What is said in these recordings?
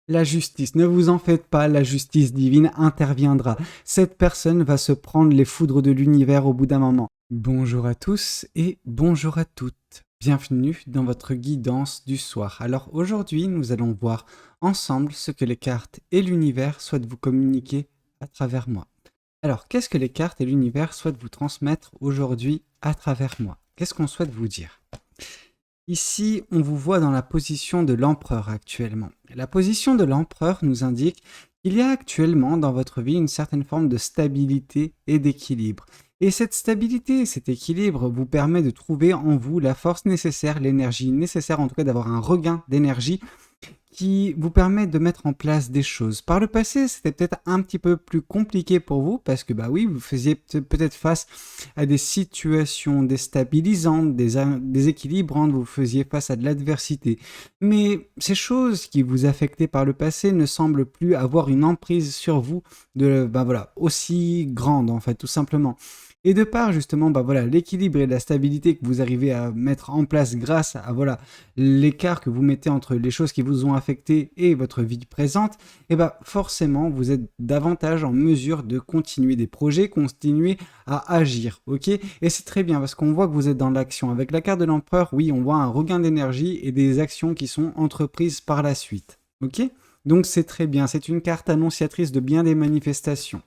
La justice, ne vous en faites pas, la justice divine interviendra. Cette personne va se prendre les foudres de l'univers au bout d'un moment. Bonjour à tous et bonjour à toutes. Bienvenue dans votre guidance du soir. Alors aujourd'hui, nous allons voir ensemble ce que les cartes et l'univers souhaitent vous communiquer à travers moi. Alors, qu'est-ce que les cartes et l'univers souhaitent vous transmettre aujourd'hui à travers moi? Qu'est-ce qu'on souhaite vous dire? Ici, on vous voit dans la position de l'empereur actuellement. La position de l'empereur nous indique qu'il y a actuellement dans votre vie une certaine forme de stabilité et d'équilibre. Et cette stabilité et cet équilibre vous permet de trouver en vous la force nécessaire, l'énergie nécessaire, en tout cas d'avoir un regain d'énergie qui vous permet de mettre en place des choses. Par le passé, c'était peut-être un petit peu plus compliqué pour vous parce que bah oui, vous faisiez peut-être face à des situations déstabilisantes, des déséquilibrantes, vous faisiez face à de l'adversité. Mais ces choses qui vous affectaient par le passé ne semblent plus avoir une emprise sur vous de bah voilà, aussi grande en fait, tout simplement. Et de par justement bah voilà, l'équilibre et la stabilité que vous arrivez à mettre en place grâce à voilà, l'écart que vous mettez entre les choses qui vous ont affecté et votre vie présente, et bah forcément vous êtes davantage en mesure de continuer des projets, continuer à agir, ok? Et c'est très bien parce qu'on voit que vous êtes dans l'action. Avec la carte de l'empereur, oui, on voit un regain d'énergie et des actions qui sont entreprises par la suite, ok? Donc c'est très bien, c'est une carte annonciatrice de bien des manifestations.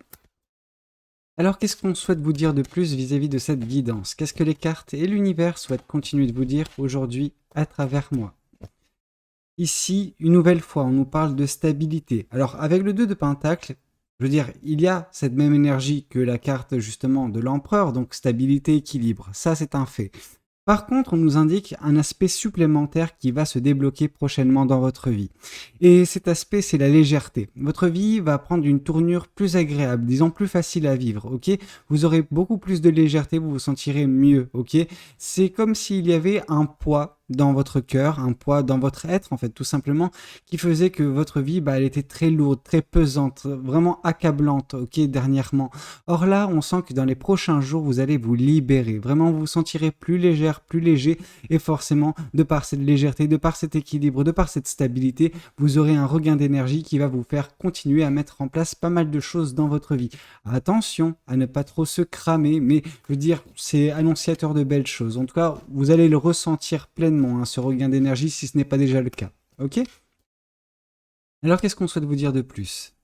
Alors qu'est-ce qu'on souhaite vous dire de plus vis-à-vis de cette guidance? Qu'est-ce que les cartes et l'univers souhaitent continuer de vous dire aujourd'hui à travers moi? Ici, une nouvelle fois, on nous parle de stabilité. Alors avec le 2 de Pentacle, je veux dire, il y a cette même énergie que la carte justement de l'empereur, donc stabilité, équilibre. Ça, c'est un fait. Par contre, on nous indique un aspect supplémentaire qui va se débloquer prochainement dans votre vie. Et cet aspect, c'est la légèreté. Votre vie va prendre une tournure plus agréable, disons plus facile à vivre, ok? Vous aurez beaucoup plus de légèreté, vous vous sentirez mieux, ok? C'est comme s'il y avait un poids dans votre cœur, un poids dans votre être, en fait, tout simplement, qui faisait que votre vie, bah, elle était très lourde, très pesante, vraiment accablante, ok, dernièrement. Or là, on sent que dans les prochains jours, vous allez vous libérer. Vraiment, vous vous sentirez plus légère, plus léger. Et forcément, de par cette légèreté, de par cet équilibre, de par cette stabilité, vous aurez un regain d'énergie qui va vous faire continuer à mettre en place pas mal de choses dans votre vie. Attention à ne pas trop se cramer, mais je veux dire, c'est annonciateur de belles choses. En tout cas, vous allez le ressentir pleinement, hein, ce regain d'énergie, si ce n'est pas déjà le cas. Ok? Alors, qu'est-ce qu'on souhaite vous dire de plus?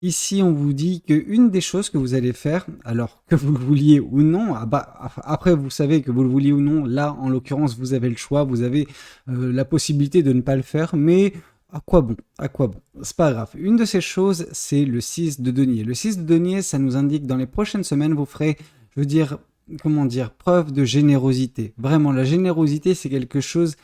Ici, on vous dit qu'une des choses que vous allez faire, alors que vous le vouliez ou non, ah bah, après vous savez que vous le vouliez ou non, là en l'occurrence vous avez le choix, vous avez la possibilité de ne pas le faire, mais à quoi bon? À quoi bon? C'est pas grave. Une de ces choses, c'est le 6 de denier. Le 6 de denier, ça nous indique que dans les prochaines semaines, vous ferez, je veux dire, comment dire, preuve de générosité. Vraiment, la générosité, c'est quelque chose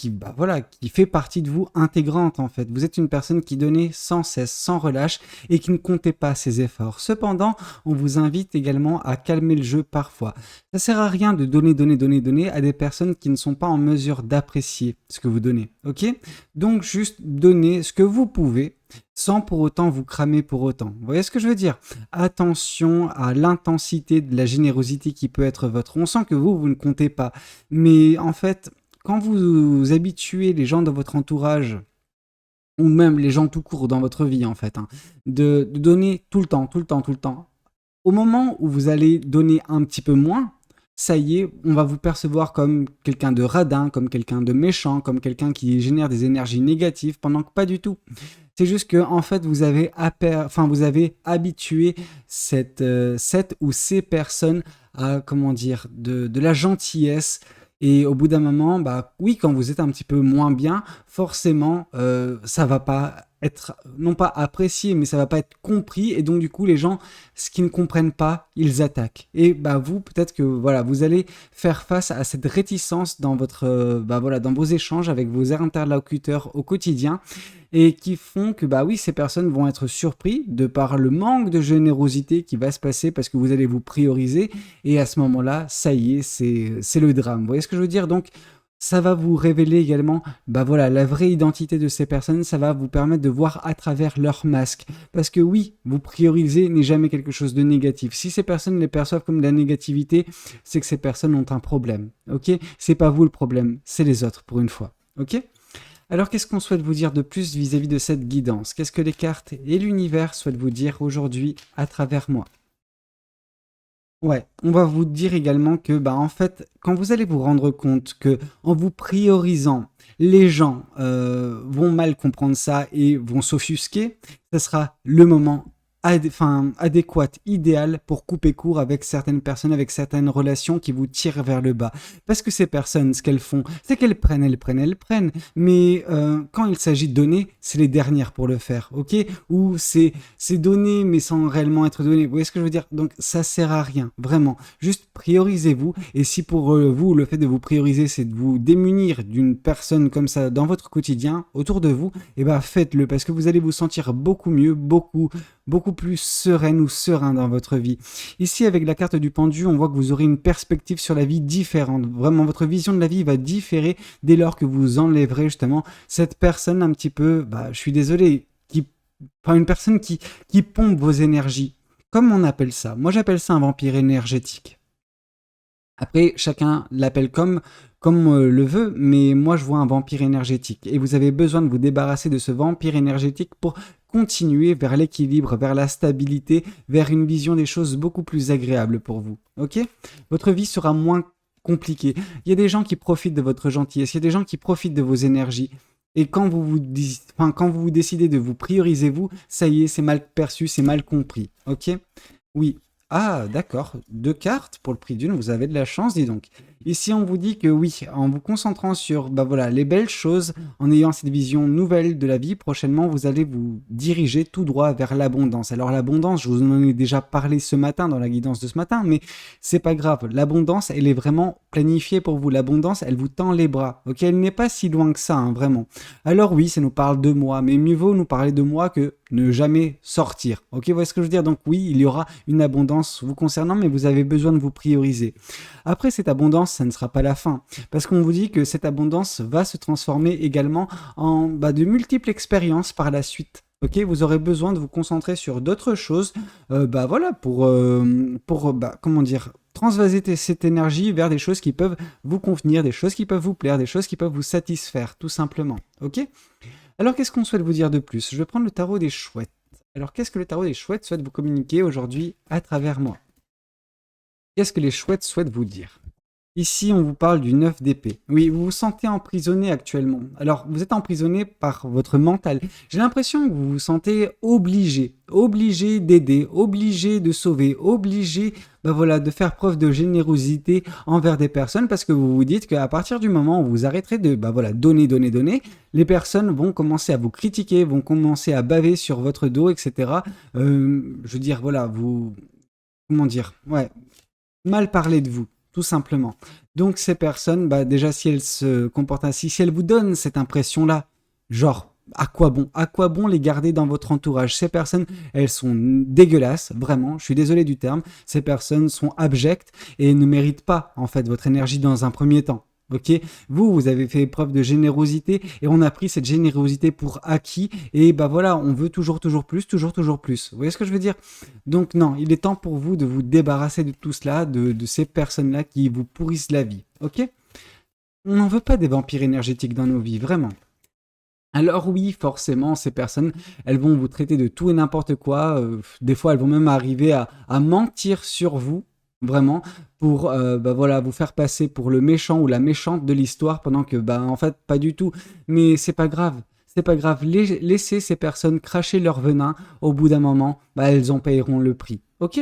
bah voilà, qui fait partie de vous intégrante en fait. Vous êtes une personne qui donnait sans cesse, sans relâche et qui ne comptait pas ses efforts. Cependant, on vous invite également à calmer le jeu parfois. Ça sert à rien de donner à des personnes qui ne sont pas en mesure d'apprécier ce que vous donnez, ok? Donc juste donnez ce que vous pouvez sans pour autant vous cramer pour autant. Vous voyez ce que je veux dire? Attention à l'intensité de la générosité qui peut être votre. On sent que vous ne comptez pas. Mais en fait, quand vous habituez les gens dans votre entourage, ou même les gens tout court dans votre vie en fait, hein, de donner tout le temps, tout le temps, tout le temps, au moment où vous allez donner un petit peu moins, ça y est, on va vous percevoir comme quelqu'un de radin, comme quelqu'un de méchant, comme quelqu'un qui génère des énergies négatives, pendant que pas du tout. C'est juste que en fait, vous avez habitué cette ou ces personnes à, comment dire, de la gentillesse. Et au bout d'un moment, bah oui, quand vous êtes un petit peu moins bien, forcément, ça va pas être, non pas apprécié, mais ça va pas être compris. Et donc, du coup, les gens, ce qu'ils ne comprennent pas, ils attaquent. Et bah vous, peut-être que voilà, vous allez faire face à cette réticence dans votre, bah voilà, dans vos échanges avec vos interlocuteurs au quotidien et qui font que bah oui, ces personnes vont être surpris de par le manque de générosité qui va se passer parce que vous allez vous prioriser et à ce moment-là, ça y est, c'est le drame. Vous voyez ce que je veux dire? Donc ça va vous révéler également bah voilà, la vraie identité de ces personnes, ça va vous permettre de voir à travers leur masque. Parce que oui, vous prioriser n'est jamais quelque chose de négatif. Si ces personnes les perçoivent comme de la négativité, c'est que ces personnes ont un problème. Ok? C'est pas vous le problème, c'est les autres pour une fois. Ok? Alors qu'est-ce qu'on souhaite vous dire de plus vis-à-vis de cette guidance? Qu'est-ce que les cartes et l'univers souhaitent vous dire aujourd'hui à travers moi? Ouais, on va vous dire également que, bah, en fait, quand vous allez vous rendre compte que, en vous priorisant, les gens vont mal comprendre ça et vont s'offusquer, ce sera le moment adéquat, idéal pour couper court avec certaines personnes, avec certaines relations qui vous tirent vers le bas. Parce que ces personnes, ce qu'elles font, c'est qu'elles prennent, elles prennent, elles prennent. Mais quand il s'agit de donner, c'est les dernières pour le faire, ok? Ou c'est donner mais sans réellement être donné. Vous voyez ce que je veux dire? Donc ça sert à rien, vraiment. Juste priorisez-vous. Et si pour vous, le fait de vous prioriser, c'est de vous démunir d'une personne comme ça dans votre quotidien, autour de vous, eh ben faites-le parce que vous allez vous sentir beaucoup mieux, beaucoup plus sereine ou serein dans votre vie. Ici, avec la carte du pendu, on voit que vous aurez une perspective sur la vie différente. Vraiment, votre vision de la vie va différer dès lors que vous enlèverez justement cette personne un petit peu, bah, je suis désolé, une personne qui pompe vos énergies. Comme on appelle ça? Moi, j'appelle ça un vampire énergétique. Après, chacun l'appelle comme le veut, mais moi je vois un vampire énergétique. Et vous avez besoin de vous débarrasser de ce vampire énergétique pour continuer vers l'équilibre, vers la stabilité, vers une vision des choses beaucoup plus agréable pour vous. Ok? Votre vie sera moins compliquée. Il y a des gens qui profitent de votre gentillesse, il y a des gens qui profitent de vos énergies. Et quand vous décidez de vous prioriser vous, ça y est, c'est mal perçu, c'est mal compris. Ok? Oui. Ah, d'accord. 2 cartes pour le prix d'une, vous avez de la chance, dis donc. Ici, on vous dit que oui, en vous concentrant sur bah voilà, les belles choses, en ayant cette vision nouvelle de la vie, prochainement, vous allez vous diriger tout droit vers l'abondance. Alors l'abondance, je vous en ai déjà parlé ce matin dans la guidance de ce matin, mais c'est pas grave. L'abondance, elle est vraiment planifiée pour vous. L'abondance, elle vous tend les bras. Ok, elle n'est pas si loin que ça, hein, vraiment. Alors oui, ça nous parle de moi, mais mieux vaut nous parler de moi que ne jamais sortir. Ok, vous voyez ce que je veux dire? Donc oui, il y aura une abondance vous concernant, mais vous avez besoin de vous prioriser. Après cette abondance, ça ne sera pas la fin, parce qu'on vous dit que cette abondance va se transformer également en de multiples expériences par la suite. Ok, vous aurez besoin de vous concentrer sur d'autres choses, voilà, pour comment dire, transvaser cette énergie vers des choses qui peuvent vous convenir, des choses qui peuvent vous plaire, des choses qui peuvent vous satisfaire, tout simplement. Ok? Alors, qu'est-ce qu'on souhaite vous dire de plus? Je vais prendre le tarot des chouettes. Alors, qu'est-ce que le tarot des chouettes souhaite vous communiquer aujourd'hui à travers moi? Qu'est-ce que les chouettes souhaitent vous dire? Ici, on vous parle du 9 d'épée. Oui, vous vous sentez emprisonné actuellement. Alors, vous êtes emprisonné par votre mental. J'ai l'impression que vous vous sentez obligé d'aider, obligé de sauver, obligé de faire preuve de générosité envers des personnes parce que vous vous dites qu'à partir du moment où vous arrêterez de donner, les personnes vont commencer à vous critiquer, vont commencer à baver sur votre dos, etc. Je veux dire, voilà, comment dire, ouais, mal parler de vous, tout simplement. Donc ces personnes, déjà si elles se comportent ainsi, si elles vous donnent cette impression-là, genre, à quoi bon les garder dans votre entourage? Ces personnes, elles sont dégueulasses, vraiment, je suis désolé du terme, ces personnes sont abjectes et ne méritent pas, en fait, votre énergie dans un premier temps. Ok, vous avez fait preuve de générosité et on a pris cette générosité pour acquis et voilà, on veut toujours plus, toujours plus. Vous voyez ce que je veux dire? Donc non, il est temps pour vous de vous débarrasser de tout cela, de ces personnes-là qui vous pourrissent la vie. Ok? On n'en veut pas des vampires énergétiques dans nos vies, vraiment. Alors oui, forcément, ces personnes, elles vont vous traiter de tout et n'importe quoi. Des fois, elles vont même arriver à mentir sur vous, vraiment, pour vous faire passer pour le méchant ou la méchante de l'histoire, pendant que, en fait, pas du tout. Mais c'est pas grave. C'est pas grave. Laissez ces personnes cracher leur venin. Au bout d'un moment, elles en paieront le prix. Ok?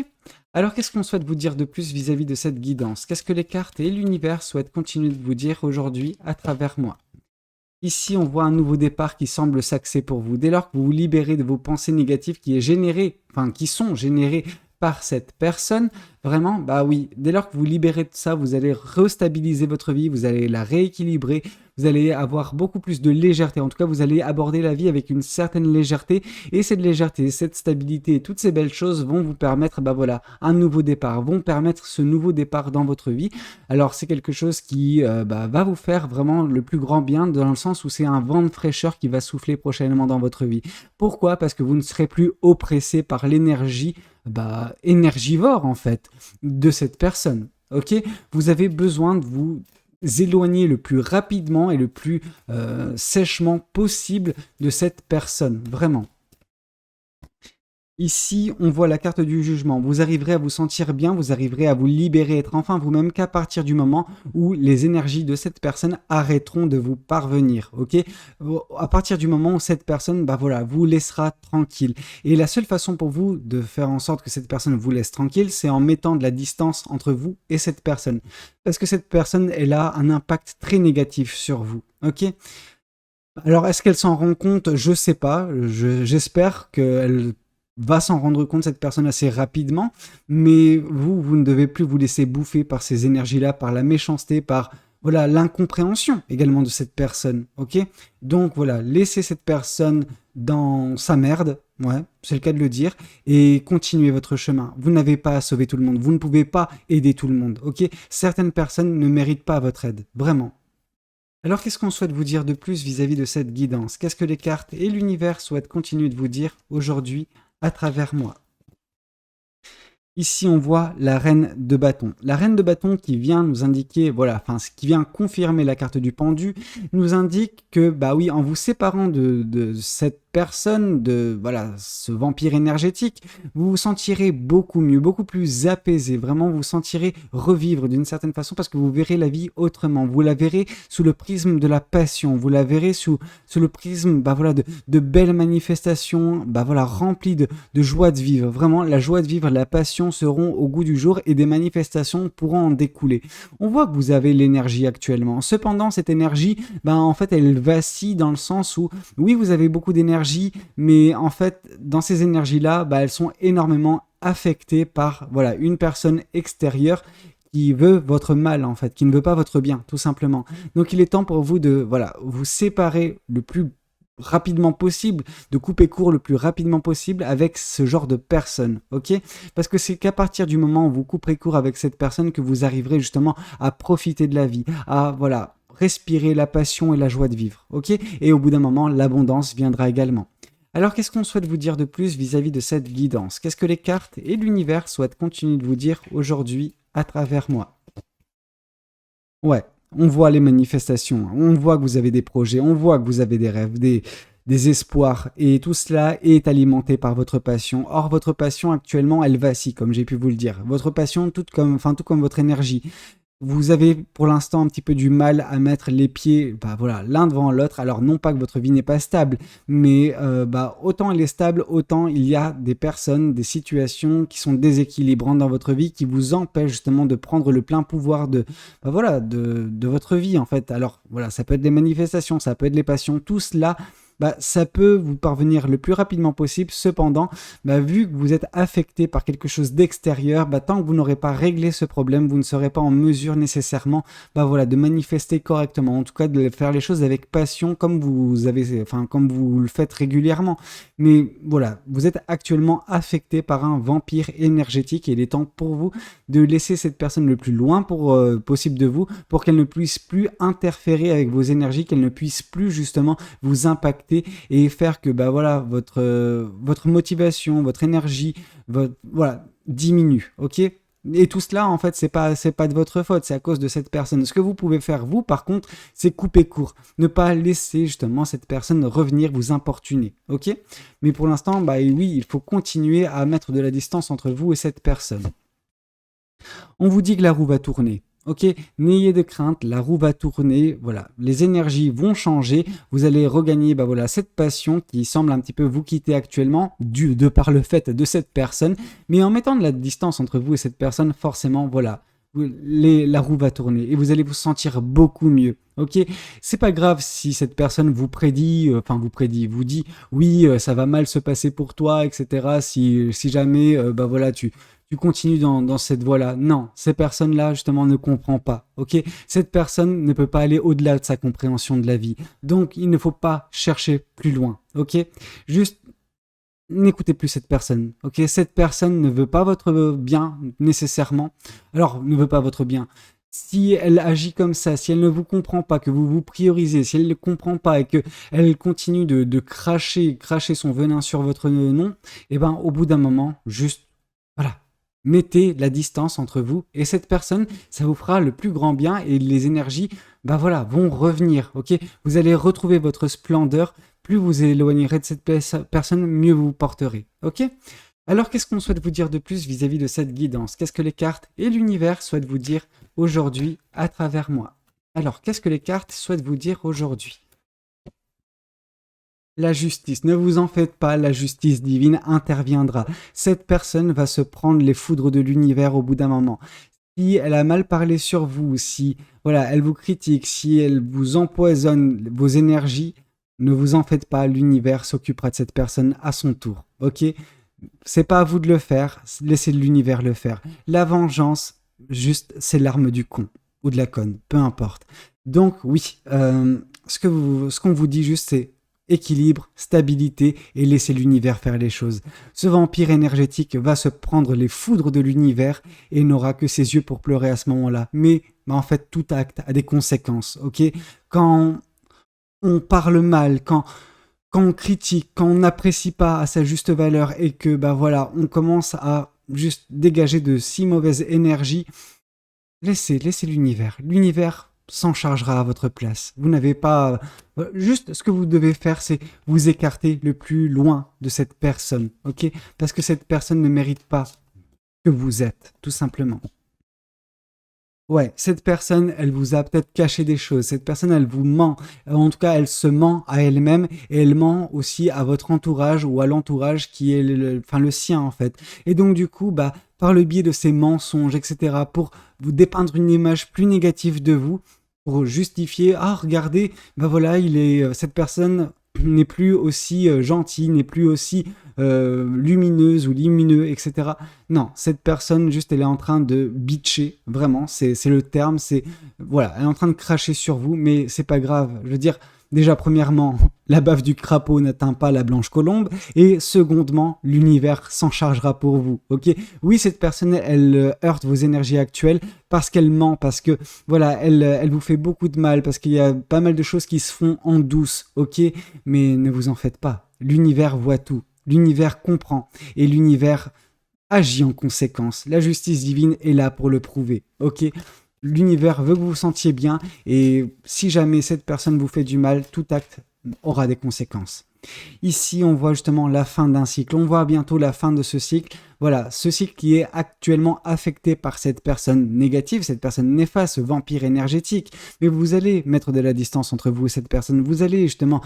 Alors, qu'est-ce qu'on souhaite vous dire de plus vis-à-vis de cette guidance? Qu'est-ce que les cartes et l'univers souhaitent continuer de vous dire aujourd'hui à travers moi? Ici, on voit un nouveau départ qui semble s'axer pour vous. Dès lors que vous vous libérez de vos pensées négatives qui sont générées par cette personne, vraiment, oui, dès lors que vous libérez de ça, vous allez restabiliser votre vie, vous allez la rééquilibrer, vous allez avoir beaucoup plus de légèreté. En tout cas, vous allez aborder la vie avec une certaine légèreté, et cette légèreté, cette stabilité, toutes ces belles choses vont vous permettre, un nouveau départ, vont permettre ce nouveau départ dans votre vie. Alors, c'est quelque chose qui va vous faire vraiment le plus grand bien, dans le sens où c'est un vent de fraîcheur qui va souffler prochainement dans votre vie. Pourquoi? Parce que vous ne serez plus oppressé par l'énergie énergivore en fait de cette personne. Ok, vous avez besoin de vous éloigner le plus rapidement et le plus sèchement possible de cette personne, vraiment. Ici, on voit la carte du jugement. Vous arriverez à vous sentir bien, vous arriverez à vous libérer, être enfin vous-même qu'à partir du moment où les énergies de cette personne arrêteront de vous parvenir, ok? À partir du moment où cette personne, bah voilà, vous laissera tranquille. Et la seule façon pour vous de faire en sorte que cette personne vous laisse tranquille, c'est en mettant de la distance entre vous et cette personne. Parce que cette personne, elle a un impact très négatif sur vous, ok? Alors, est-ce qu'elle s'en rend compte? Je sais pas. J'espère qu'elle va s'en rendre compte, cette personne, assez rapidement. Mais vous ne devez plus vous laisser bouffer par ces énergies-là, par la méchanceté, par voilà l'incompréhension également de cette personne. Ok? Donc voilà, laissez cette personne dans sa merde. Ouais, c'est le cas de le dire. Et continuez votre chemin. Vous n'avez pas à sauver tout le monde. Vous ne pouvez pas aider tout le monde. Ok? Certaines personnes ne méritent pas votre aide. Vraiment. Alors qu'est-ce qu'on souhaite vous dire de plus vis-à-vis de cette guidance? Qu'est-ce que les cartes et l'univers souhaitent continuer de vous dire aujourd'hui à travers moi? Ici, on voit la reine de bâton. La reine de bâton qui vient nous indiquer, voilà, enfin, ce qui vient confirmer la carte du pendu, nous indique que, bah oui, en vous séparant de cette personne, de voilà, ce vampire énergétique, vous vous sentirez beaucoup mieux, beaucoup plus apaisé. Vraiment, vous vous sentirez revivre d'une certaine façon parce que vous verrez la vie autrement. Vous la verrez sous le prisme de la passion. Vous la verrez sous le prisme, bah voilà, de belles manifestations, bah voilà, remplies de joie de vivre. Vraiment, la joie de vivre, la passion seront au goût du jour et des manifestations pourront en découler. On voit que vous avez l'énergie actuellement. Cependant, cette énergie, ben en fait, elle vacille dans le sens où, oui, vous avez beaucoup d'énergie, mais en fait, dans ces énergies-là, ben, elles sont énormément affectées par voilà, une personne extérieure qui veut votre mal en fait, qui ne veut pas votre bien, tout simplement. Donc il est temps pour vous de voilà, vous séparer le plus rapidement possible, de couper court le plus rapidement possible avec ce genre de personne, ok? Parce que c'est qu'à partir du moment où vous couperez court avec cette personne que vous arriverez justement à profiter de la vie, à voilà, respirer la passion et la joie de vivre, ok? Et au bout d'un moment, l'abondance viendra également. Alors qu'est-ce qu'on souhaite vous dire de plus vis-à-vis de cette guidance? Qu'est-ce que les cartes et l'univers souhaitent continuer de vous dire aujourd'hui à travers moi? Ouais, on voit les manifestations, on voit que vous avez des projets, on voit que vous avez des rêves, des espoirs, et tout cela est alimenté par votre passion. Or, votre passion actuellement, elle vacille, comme j'ai pu vous le dire. Votre passion, tout comme votre énergie. Vous avez pour l'instant un petit peu du mal à mettre les pieds bah voilà, l'un devant l'autre. Alors non pas que votre vie n'est pas stable, mais bah, autant elle est stable, autant il y a des personnes, des situations qui sont déséquilibrantes dans votre vie, qui vous empêchent justement de prendre le plein pouvoir bah voilà, de votre vie en fait. Alors voilà, ça peut être des manifestations, ça peut être les passions, tout cela bah, ça peut vous parvenir le plus rapidement possible. Cependant, bah, vu que vous êtes affecté par quelque chose d'extérieur, bah, tant que vous n'aurez pas réglé ce problème, vous ne serez pas en mesure nécessairement bah, voilà, de manifester correctement. En tout cas, de faire les choses avec passion comme comme vous le faites régulièrement. Mais voilà, vous êtes actuellement affecté par un vampire énergétique et il est temps pour vous de laisser cette personne le plus loin possible de vous pour qu'elle ne puisse plus interférer avec vos énergies, qu'elle ne puisse plus justement vous impacter et faire que bah voilà votre motivation, votre énergie, voilà diminue, ok? Et tout cela, en fait, c'est pas de votre faute, c'est à cause de cette personne. Ce que vous pouvez faire, vous, par contre, c'est couper court. Ne pas laisser, justement, cette personne revenir vous importuner, ok? Mais pour l'instant, bah oui, il faut continuer à mettre de la distance entre vous et cette personne. On vous dit que la roue va tourner. Ok, n'ayez de crainte, la roue va tourner, voilà, les énergies vont changer, vous allez regagner bah voilà, cette passion qui semble un petit peu vous quitter actuellement, de par le fait de cette personne, mais en mettant de la distance entre vous et cette personne, forcément, voilà, la roue va tourner et vous allez vous sentir beaucoup mieux. Ok, c'est pas grave si cette personne vous vous dit oui, ça va mal se passer pour toi, etc. Si jamais, bah voilà, tu continues dans cette voie-là. Non, ces personnes-là, justement, ne comprennent pas. Ok, cette personne ne peut pas aller au-delà de sa compréhension de la vie. Donc, il ne faut pas chercher plus loin. Ok, juste n'écoutez plus cette personne. Ok, cette personne ne veut pas votre bien nécessairement. Alors, ne veut pas votre bien. Si elle agit comme ça, si elle ne vous comprend pas, que vous vous priorisez, si elle ne comprend pas et que elle continue de cracher son venin sur votre nom, et ben au bout d'un moment, juste voilà, Mettez la distance entre vous et cette personne, ça vous fera le plus grand bien et les énergies, vont revenir, ok? Vous allez retrouver votre splendeur. Plus vous éloignerez de cette personne, mieux vous vous porterez, ok? Alors, qu'est-ce qu'on souhaite vous dire de plus vis-à-vis de cette guidance? Qu'est-ce que les cartes et l'univers souhaitent vous dire aujourd'hui à travers moi? Alors, qu'est-ce que les cartes souhaitent vous dire aujourd'hui? La justice, ne vous en faites pas, la justice divine interviendra. Cette personne va se prendre les foudres de l'univers au bout d'un moment. Si elle a mal parlé sur vous, si elle vous critique, si elle vous empoisonne vos énergies, ne vous en faites pas, l'univers s'occupera de cette personne à son tour, ok? C'est pas à vous de le faire, laissez l'univers le faire. La vengeance, juste, c'est l'arme du con ou de la conne, peu importe. Donc oui, ce qu'on vous dit juste, c'est équilibre, stabilité et laisser l'univers faire les choses. Ce vampire énergétique va se prendre les foudres de l'univers et n'aura que ses yeux pour pleurer à ce moment-là. Mais en fait, tout acte a des conséquences, ok? Quand on parle mal, quand on critique, quand on n'apprécie pas à sa juste valeur et que on commence à juste dégager de si mauvaises énergies, laissez l'univers. L'univers s'en chargera à votre place. Vous n'avez pas... Juste ce que vous devez faire, c'est vous écarter le plus loin de cette personne, ok? Parce que cette personne ne mérite pas que vous êtes, tout simplement. Ouais, cette personne, elle vous a peut-être caché des choses. Cette personne, elle vous ment. En tout cas, elle se ment à elle-même et elle ment aussi à votre entourage ou à l'entourage qui est le sien, en fait. Et donc, du coup, par le biais de ces mensonges, etc., pour vous dépeindre une image plus négative de vous, pour justifier, ah, regardez, cette personne n'est plus aussi gentille, n'est plus aussi lumineuse ou lumineux, etc. Non, cette personne, juste, elle est en train de bitcher, vraiment, c'est le terme, elle est en train de cracher sur vous, mais c'est pas grave. Je veux dire, déjà, premièrement, la baffe du crapaud n'atteint pas la blanche colombe, et secondement, l'univers s'en chargera pour vous, ok? Oui, cette personne, elle heurte vos énergies actuelles parce qu'elle ment, parce que, elle vous fait beaucoup de mal, parce qu'il y a pas mal de choses qui se font en douce, ok? Mais ne vous en faites pas. L'univers voit tout. L'univers comprend et l'univers agit en conséquence. La justice divine est là pour le prouver, ok? L'univers veut que vous vous sentiez bien et si jamais cette personne vous fait du mal, tout acte aura des conséquences. Ici, on voit justement la fin d'un cycle. On voit bientôt la fin de ce cycle. Voilà, ce cycle qui est actuellement affecté par cette personne négative, cette personne néfaste, ce vampire énergétique. Mais vous allez mettre de la distance entre vous et cette personne. Vous allez justement,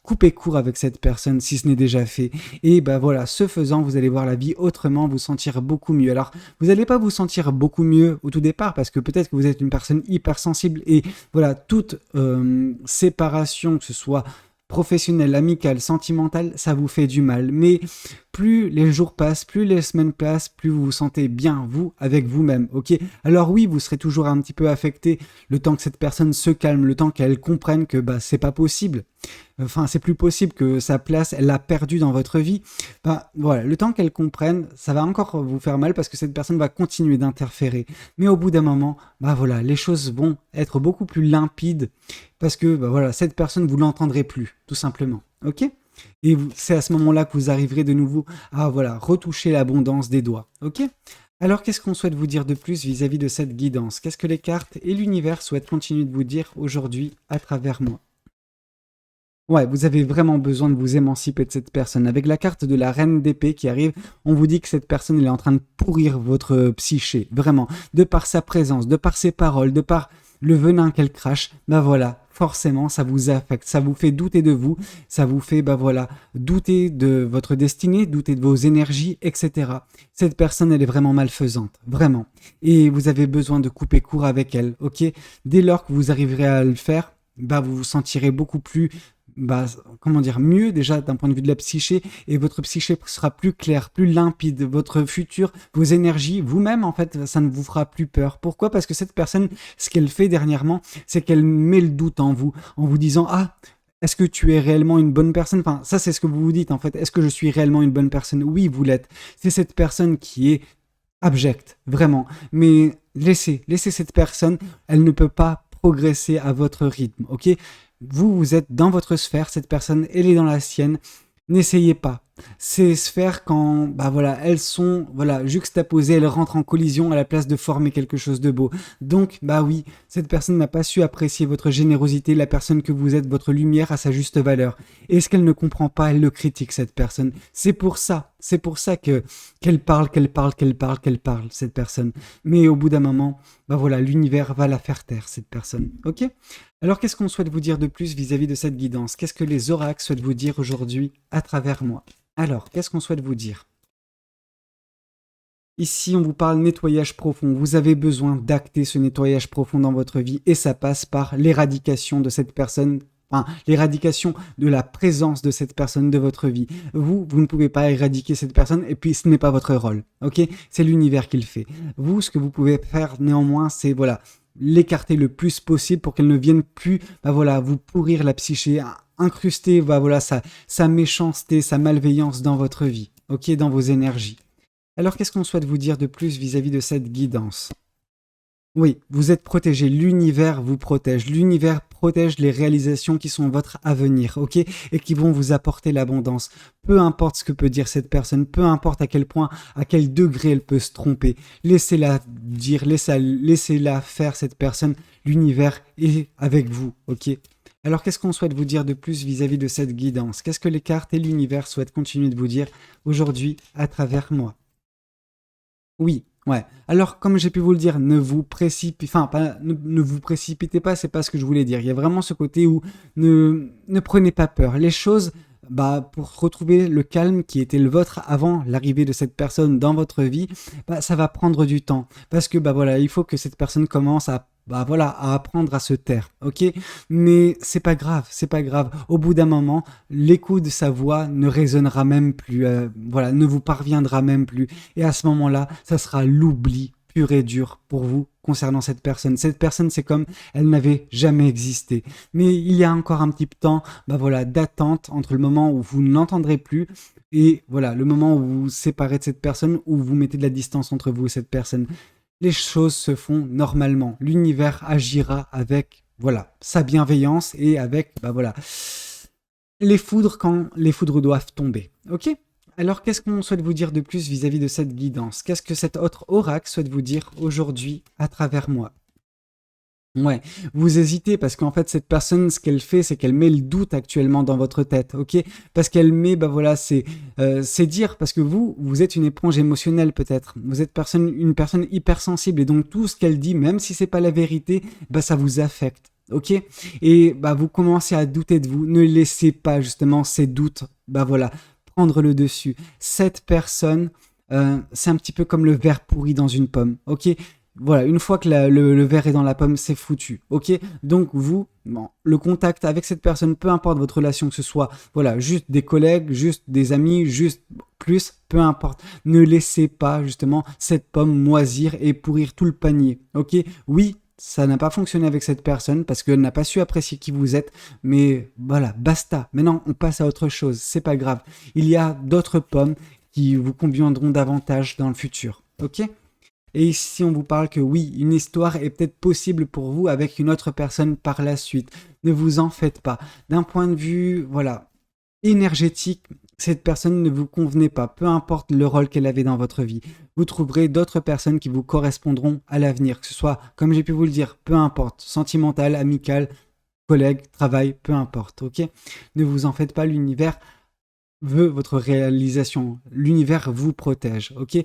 couper court avec cette personne si ce n'est déjà fait. Et ce faisant, vous allez voir la vie autrement, vous sentir beaucoup mieux. Alors, vous n'allez pas vous sentir beaucoup mieux au tout départ parce que peut-être que vous êtes une personne hypersensible et toute séparation, que ce soit professionnel, amical, sentimental, ça vous fait du mal. Mais plus les jours passent, plus les semaines passent, plus vous vous sentez bien, vous, avec vous-même, ok? Alors oui, vous serez toujours un petit peu affecté le temps que cette personne se calme, le temps qu'elle comprenne que c'est pas possible. Enfin, c'est plus possible que sa place, elle l'a perdue dans votre vie. Le temps qu'elle comprenne, ça va encore vous faire mal parce que cette personne va continuer d'interférer. Mais au bout d'un moment, les choses vont être beaucoup plus limpides parce que, cette personne, vous l'entendrez plus, tout simplement. Ok? Et c'est à ce moment-là que vous arriverez de nouveau à, retoucher l'abondance des doigts. Ok? Alors, qu'est-ce qu'on souhaite vous dire de plus vis-à-vis de cette guidance? Qu'est-ce que les cartes et l'univers souhaitent continuer de vous dire aujourd'hui à travers moi? Ouais, vous avez vraiment besoin de vous émanciper de cette personne. Avec la carte de la reine d'épée qui arrive, on vous dit que cette personne elle est en train de pourrir votre psyché, vraiment, de par sa présence, de par ses paroles, de par le venin qu'elle crache. Forcément, ça vous affecte, ça vous fait douter de vous, ça vous fait, douter de votre destinée, douter de vos énergies, etc. Cette personne, elle est vraiment malfaisante, vraiment. Et vous avez besoin de couper court avec elle, ok? Dès lors que vous arriverez à le faire, vous vous sentirez beaucoup plus mieux déjà d'un point de vue de la psyché et votre psyché sera plus claire, plus limpide, votre futur, vos énergies, vous-même en fait, ça ne vous fera plus peur. Pourquoi? Parce que cette personne, ce qu'elle fait dernièrement, c'est qu'elle met le doute en vous disant est-ce que tu es réellement une bonne personne? Enfin, ça c'est ce que vous vous dites en fait. Est-ce que je suis réellement une bonne personne? Oui, vous l'êtes. C'est cette personne qui est abjecte, vraiment. Mais laissez cette personne, elle ne peut pas progresser à votre rythme, ok? Vous êtes dans votre sphère, cette personne, elle est dans la sienne. N'essayez pas Ces sphères, quand bah voilà, elles sont voilà, juxtaposées, elles rentrent en collision à la place de former quelque chose de beau. Donc, bah oui, cette personne n'a pas su apprécier votre générosité, la personne que vous êtes, votre lumière à sa juste valeur. Et ce qu'elle ne comprend pas, elle le critique, cette personne. C'est pour ça que qu'elle parle, cette personne. Mais au bout d'un moment, bah voilà, l'univers va la faire taire, cette personne. Ok? Alors, qu'est-ce qu'on souhaite vous dire de plus vis-à-vis de cette guidance? Qu'est-ce que les oracles souhaitent vous dire aujourd'hui à travers moi? Alors, qu'est-ce qu'on souhaite vous dire? Ici, on vous parle nettoyage profond. Vous avez besoin d'acter ce nettoyage profond dans votre vie et ça passe par l'éradication de cette personne, enfin, l'éradication de la présence de cette personne de votre vie. Vous ne pouvez pas éradiquer cette personne et puis ce n'est pas votre rôle, ok? C'est l'univers qui le fait. Vous, ce que vous pouvez faire néanmoins, c'est voilà, l'écarter le plus possible pour qu'elle ne vienne plus, bah voilà, vous pourrir la psyché, incruster, bah voilà, sa méchanceté, sa malveillance dans votre vie, ok, dans vos énergies. Alors, qu'est-ce qu'on souhaite vous dire de plus vis-à-vis de cette guidance? Oui, vous êtes protégé, l'univers vous protège, l'univers protège les réalisations qui sont votre avenir, ok? Et qui vont vous apporter l'abondance. Peu importe ce que peut dire cette personne, peu importe à quel point, à quel degré elle peut se tromper, laissez-la dire, laissez-la faire cette personne, l'univers est avec vous, ok? Alors, qu'est-ce qu'on souhaite vous dire de plus vis-à-vis de cette guidance? Qu'est-ce que les cartes et l'univers souhaitent continuer de vous dire aujourd'hui à travers moi? Oui, ouais. Alors, comme j'ai pu vous le dire, ne vous précipitez pas, c'est pas ce que je voulais dire. Il y a vraiment ce côté où ne prenez pas peur. Les choses, bah, pour retrouver le calme qui était le vôtre avant l'arrivée de cette personne dans votre vie, bah, ça va prendre du temps. Parce que, bah voilà, il faut que cette personne commence à bah voilà, à apprendre à se taire, ok? Mais c'est pas grave, c'est pas grave. Au bout d'un moment, l'écho de sa voix ne résonnera même plus, voilà, ne vous parviendra même plus. Et à ce moment-là, ça sera l'oubli pur et dur pour vous concernant cette personne. Cette personne, c'est comme elle n'avait jamais existé. Mais il y a encore un petit temps, bah voilà, d'attente entre le moment où vous ne l'entendrez plus et voilà, le moment où vous vous séparez de cette personne, où vous mettez de la distance entre vous et cette personne. Les choses se font normalement. L'univers agira avec, voilà, sa bienveillance et avec, bah voilà, les foudres quand les foudres doivent tomber. Ok? Alors, qu'est-ce qu'on souhaite vous dire de plus vis-à-vis de cette guidance? Qu'est-ce que cet autre oracle souhaite vous dire aujourd'hui à travers moi? Ouais, vous hésitez parce qu'en fait cette personne, ce qu'elle fait, c'est qu'elle met le doute actuellement dans votre tête, ok? Parce qu'elle met, bah voilà, c'est dire parce que vous êtes une éponge émotionnelle peut-être. Vous êtes une personne hypersensible et donc tout ce qu'elle dit, même si c'est pas la vérité, bah ça vous affecte, ok? Et bah vous commencez à douter de vous. Ne laissez pas justement ces doutes, bah voilà, prendre le dessus. Cette personne, c'est un petit peu comme le verre pourri dans une pomme, ok? Voilà, une fois que le verre est dans la pomme, c'est foutu, ok? Donc vous, bon, le contact avec cette personne, peu importe votre relation, que ce soit, voilà, juste des collègues, juste des amis, juste plus, peu importe. Ne laissez pas justement cette pomme moisir et pourrir tout le panier, ok? Oui, ça n'a pas fonctionné avec cette personne parce qu'elle n'a pas su apprécier qui vous êtes, mais voilà, basta. Maintenant, on passe à autre chose, c'est pas grave. Il y a d'autres pommes qui vous conviendront davantage dans le futur, ok? Et ici, on vous parle que oui, une histoire est peut-être possible pour vous avec une autre personne par la suite. Ne vous en faites pas. D'un point de vue, voilà, énergétique, cette personne ne vous convenait pas, peu importe le rôle qu'elle avait dans votre vie. Vous trouverez d'autres personnes qui vous correspondront à l'avenir, que ce soit, comme j'ai pu vous le dire, peu importe, sentimental, amical, collègue, travail, peu importe, ok? Ne vous en faites pas, l'univers veut votre réalisation. L'univers vous protège, ok?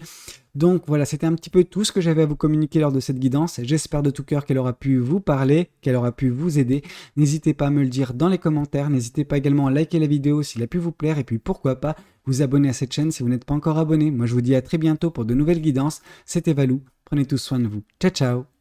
Donc voilà, c'était un petit peu tout ce que j'avais à vous communiquer lors de cette guidance. J'espère de tout cœur qu'elle aura pu vous parler, qu'elle aura pu vous aider. N'hésitez pas à me le dire dans les commentaires. N'hésitez pas également à liker la vidéo s'il a pu vous plaire. Et puis pourquoi pas vous abonner à cette chaîne si vous n'êtes pas encore abonné. Moi je vous dis à très bientôt pour de nouvelles guidances. C'était Valou. Prenez tous soin de vous. Ciao ciao.